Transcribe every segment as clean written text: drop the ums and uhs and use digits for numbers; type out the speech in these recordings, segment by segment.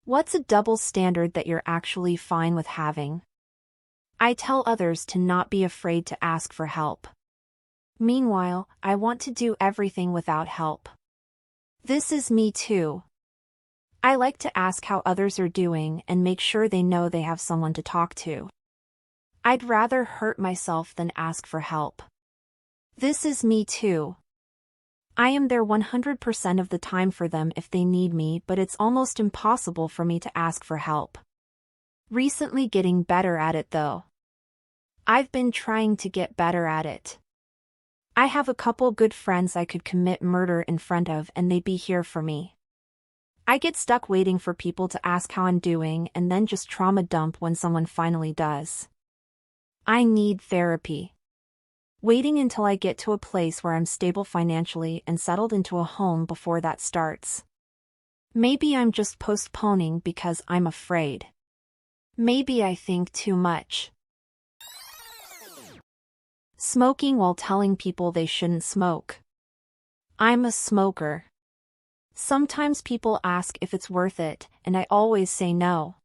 What's a double standard that you're actually fine with having? I tell others to not be afraid to ask for help. Meanwhile, I want to do everything without help. This is me too. I like to ask how others are doing and make sure they know they have someone to talk to. I'd rather hurt myself than ask for help. This is me too. I am there 100% of the time for them if they need me, but it's almost impossible for me to ask for help. Recently getting better at it though. I've been trying to get better at it. I have a couple good friends I could commit murder in front of and they'd be here for me. I get stuck waiting for people to ask how I'm doing and then just trauma dump when someone finally does. I need therapy. Waiting until I get to a place where I'm stable financially and settled into a home before that starts. Maybe I'm just postponing because I'm afraid. Maybe I think too much. Smoking while telling people they shouldn't smoke. I'm a smoker. Sometimes people ask if it's worth it, and I always say no.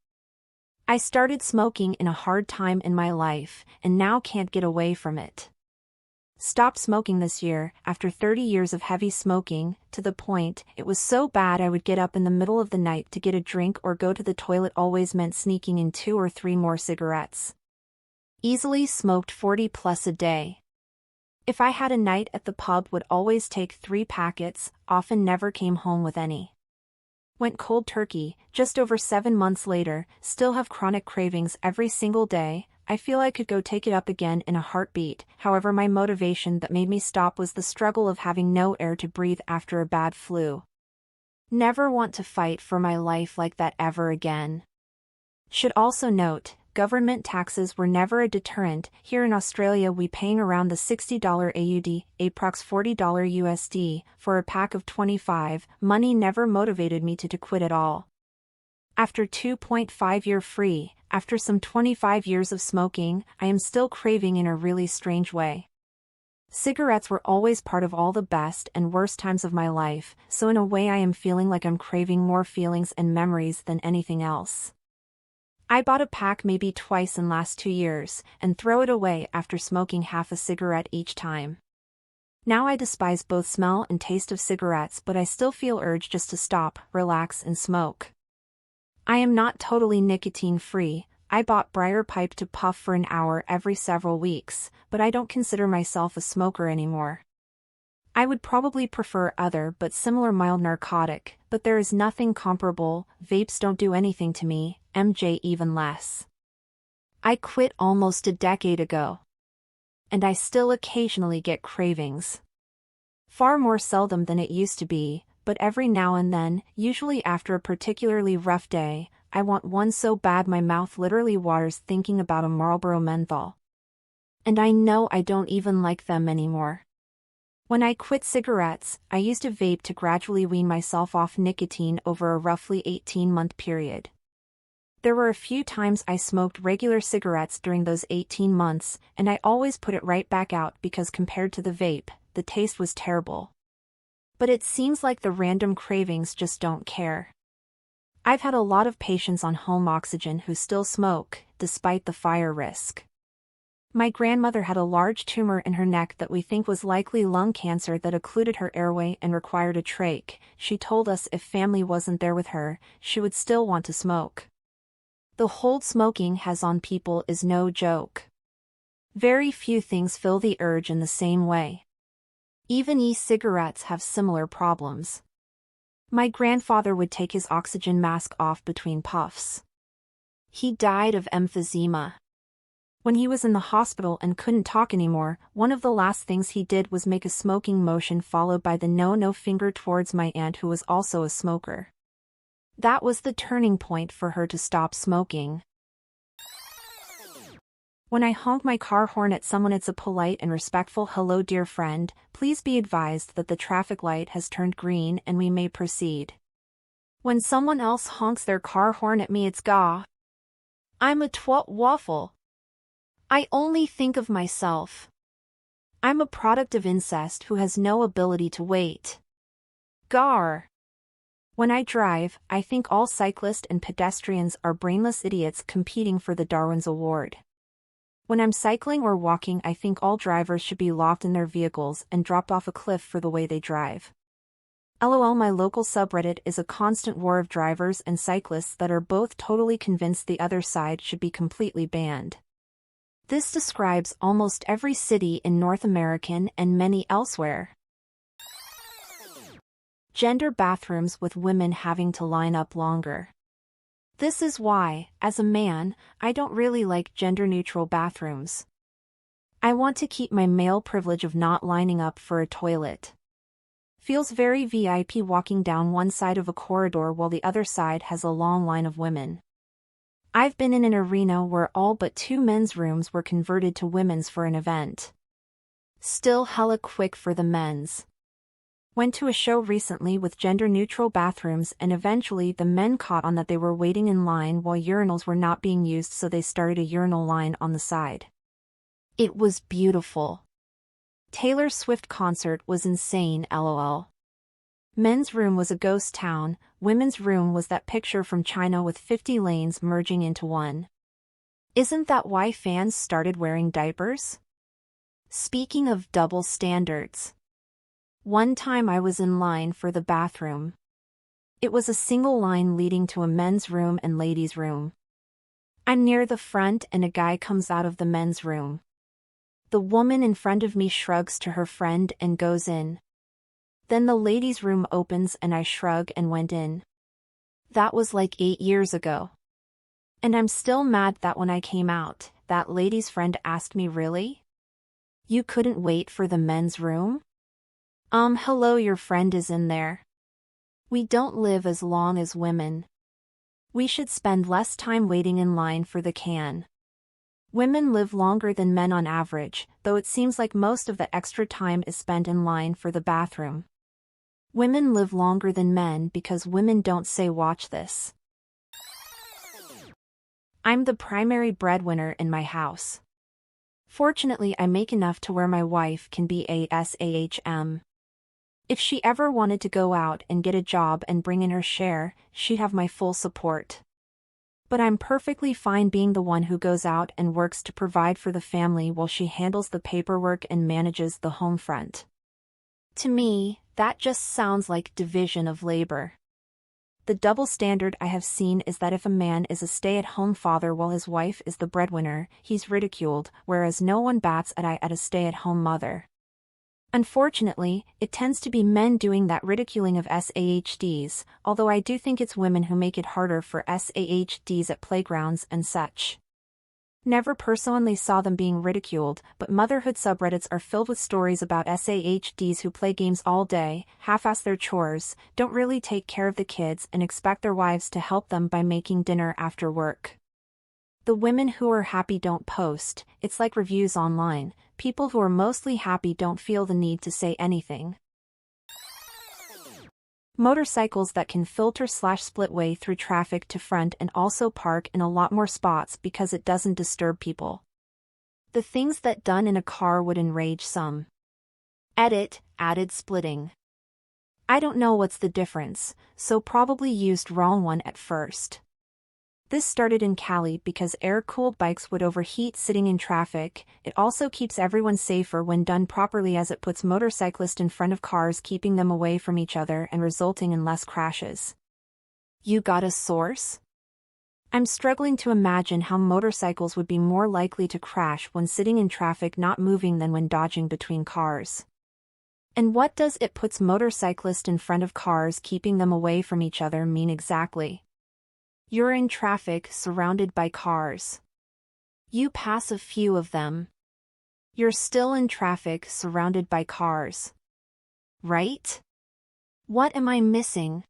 I started smoking in a hard time in my life, and now can't get away from it. Stopped smoking this year, after 30 years of heavy smoking, to the point it was so bad I would get up in the middle of the night to get a drink or go to the toilet always meant sneaking in 2 or 3 more cigarettes. Easily smoked 40 plus a day. If I had a night at the pub would always take 3 packets, often never came home with any. Went cold turkey, just over 7 months later, still have chronic cravings every single day. I feel I could go take it up again in a heartbeat. However, my motivation that made me stop was the struggle of having no air to breathe after a bad flu. Never want to fight for my life like that ever again. Should also note, government taxes were never a deterrent. Here in Australia we paying around the $60 AUD, approx $40 USD, for a pack of 25. Money never motivated me to quit at all. After 2.5 year free, after some 25 years of smoking, I am still craving in a really strange way. Cigarettes were always part of all the best and worst times of my life, so in a way I am feeling like I'm craving more feelings and memories than anything else. I bought a pack maybe twice in last 2 years, and throw it away after smoking half a cigarette each time. Now I despise both smell and taste of cigarettes, but I still feel urge just to stop, relax and smoke. I am not totally nicotine-free. I bought briar pipe to puff for an hour every several weeks, but I don't consider myself a smoker anymore. I would probably prefer other but similar mild narcotic, but there is nothing comparable. Vapes don't do anything to me, MJ even less. I quit almost a decade ago. And I still occasionally get cravings. Far more seldom than it used to be, but every now and then, usually after a particularly rough day, I want one so bad my mouth literally waters thinking about a Marlboro menthol. And I know I don't even like them anymore. When I quit cigarettes, I used a vape to gradually wean myself off nicotine over a roughly 18-month period. There were a few times I smoked regular cigarettes during those 18 months, and I always put it right back out because compared to the vape, the taste was terrible. But it seems like the random cravings just don't care. I've had a lot of patients on home oxygen who still smoke, despite the fire risk. My grandmother had a large tumor in her neck that we think was likely lung cancer that occluded her airway and required a trach. She told us if family wasn't there with her, she would still want to smoke. The hold smoking has on people is no joke. Very few things fill the urge in the same way. Even e-cigarettes have similar problems. My grandfather would take his oxygen mask off between puffs. He died of emphysema. When he was in the hospital and couldn't talk anymore, one of the last things he did was make a smoking motion followed by the no finger towards my aunt who was also a smoker. That was the turning point for her to stop smoking. When I honk my car horn at someone, it's a polite and respectful "Hello dear friend, please be advised that the traffic light has turned green and we may proceed." When someone else honks their car horn at me, it's "Gah. I'm a twat waffle. I only think of myself. I'm a product of incest who has no ability to wait. Gar." When I drive, I think all cyclists and pedestrians are brainless idiots competing for the Darwin's Award. When I'm cycling or walking, I think all drivers should be locked in their vehicles and dropped off a cliff for the way they drive. LOL. My local subreddit is a constant war of drivers and cyclists that are both totally convinced the other side should be completely banned. This describes almost every city in North America and many elsewhere. Gender bathrooms with women having to line up longer. This is why, as a man, I don't really like gender-neutral bathrooms. I want to keep my male privilege of not lining up for a toilet. Feels very VIP walking down one side of a corridor while the other side has a long line of women. I've been in an arena where all but 2 men's rooms were converted to women's for an event. Still hella quick for the men's. Went to a show recently with gender-neutral bathrooms and eventually the men caught on that they were waiting in line while urinals were not being used, so they started a urinal line on the side. It was beautiful. Taylor Swift concert was insane, lol. Men's room was a ghost town, women's room was that picture from China with 50 lanes merging into one. Isn't that why fans started wearing diapers? Speaking of double standards. One time I was in line for the bathroom. It was a single line leading to a men's room and ladies' room. I'm near the front and a guy comes out of the men's room. The woman in front of me shrugs to her friend and goes in. Then the ladies' room opens and I shrug and went in. That was like 8 years ago. And I'm still mad that when I came out, that lady's friend asked me, "Really? You couldn't wait for the men's room?" Hello, your friend is in there. We don't live as long as women. We should spend less time waiting in line for the can. Women live longer than men on average, though it seems like most of the extra time is spent in line for the bathroom. Women live longer than men because women don't say watch this. I'm the primary breadwinner in my house. Fortunately, I make enough to where my wife can be a SAHM. If she ever wanted to go out and get a job and bring in her share, she'd have my full support. But I'm perfectly fine being the one who goes out and works to provide for the family while she handles the paperwork and manages the home front. To me, that just sounds like division of labor. The double standard I have seen is that if a man is a stay-at-home father while his wife is the breadwinner, he's ridiculed, whereas no one bats an eye at a stay-at-home mother. Unfortunately, it tends to be men doing that ridiculing of SAHDs, although I do think it's women who make it harder for SAHDs at playgrounds and such. Never personally saw them being ridiculed, but motherhood subreddits are filled with stories about SAHDs who play games all day, half-ass their chores, don't really take care of the kids and expect their wives to help them by making dinner after work. The women who are happy don't post, it's like reviews online. People who are mostly happy don't feel the need to say anything. Motorcycles that can filter/split way through traffic to front and also park in a lot more spots because it doesn't disturb people. The things that done in a car would enrage some. Edit, added splitting. I don't know what's the difference, so probably used wrong one at first. This started in Cali because air-cooled bikes would overheat sitting in traffic. It also keeps everyone safer when done properly as it puts motorcyclists in front of cars, keeping them away from each other and resulting in less crashes. You got a source? I'm struggling to imagine how motorcycles would be more likely to crash when sitting in traffic not moving than when dodging between cars. And what does "it puts motorcyclists in front of cars keeping them away from each other" mean exactly? You're in traffic surrounded by cars. You pass a few of them. You're still in traffic surrounded by cars. Right? What am I missing?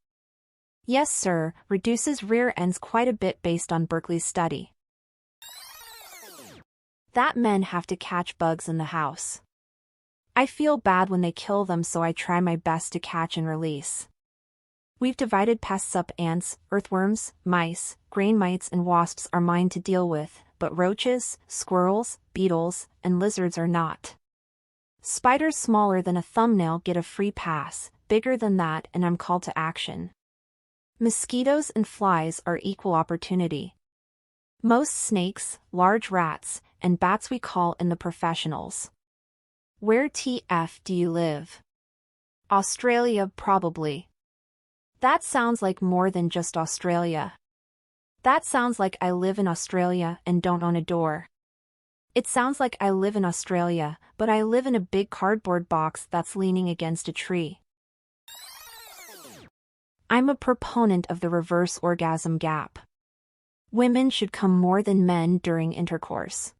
Yes, sir, reduces rear ends quite a bit based on Berkeley's study. That men have to catch bugs in the house. I feel bad when they kill them, so I try my best to catch and release. We've divided pests up: ants, earthworms, mice, grain mites and wasps are mine to deal with, but roaches, squirrels, beetles, and lizards are not. Spiders smaller than a thumbnail get a free pass, bigger than that and I'm called to action. Mosquitoes and flies are equal opportunity. Most snakes, large rats, and bats we call in the professionals. Where TF do you live? Australia probably. That sounds like more than just Australia. That sounds like I live in Australia and don't own a door. It sounds like I live in Australia, but I live in a big cardboard box that's leaning against a tree. I'm a proponent of the reverse orgasm gap. Women should come more than men during intercourse.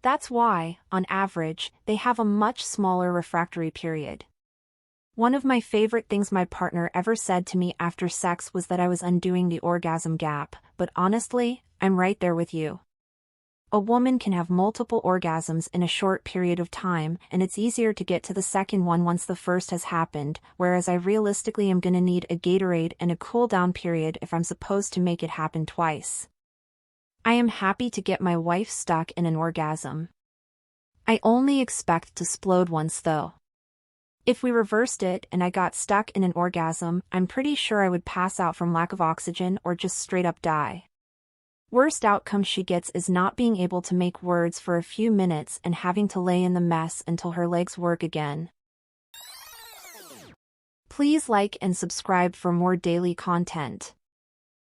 That's why, on average, they have a much smaller refractory period. One of my favorite things my partner ever said to me after sex was that I was undoing the orgasm gap, but honestly, I'm right there with you. A woman can have multiple orgasms in a short period of time, and it's easier to get to the second one once the first has happened, whereas I realistically am gonna need a Gatorade and a cool-down period if I'm supposed to make it happen twice. I am happy to get my wife stuck in an orgasm. I only expect to splode once though. If we reversed it and I got stuck in an orgasm, I'm pretty sure I would pass out from lack of oxygen or just straight up die. Worst outcome she gets is not being able to make words for a few minutes and having to lay in the mess until her legs work again. Please like and subscribe for more daily content.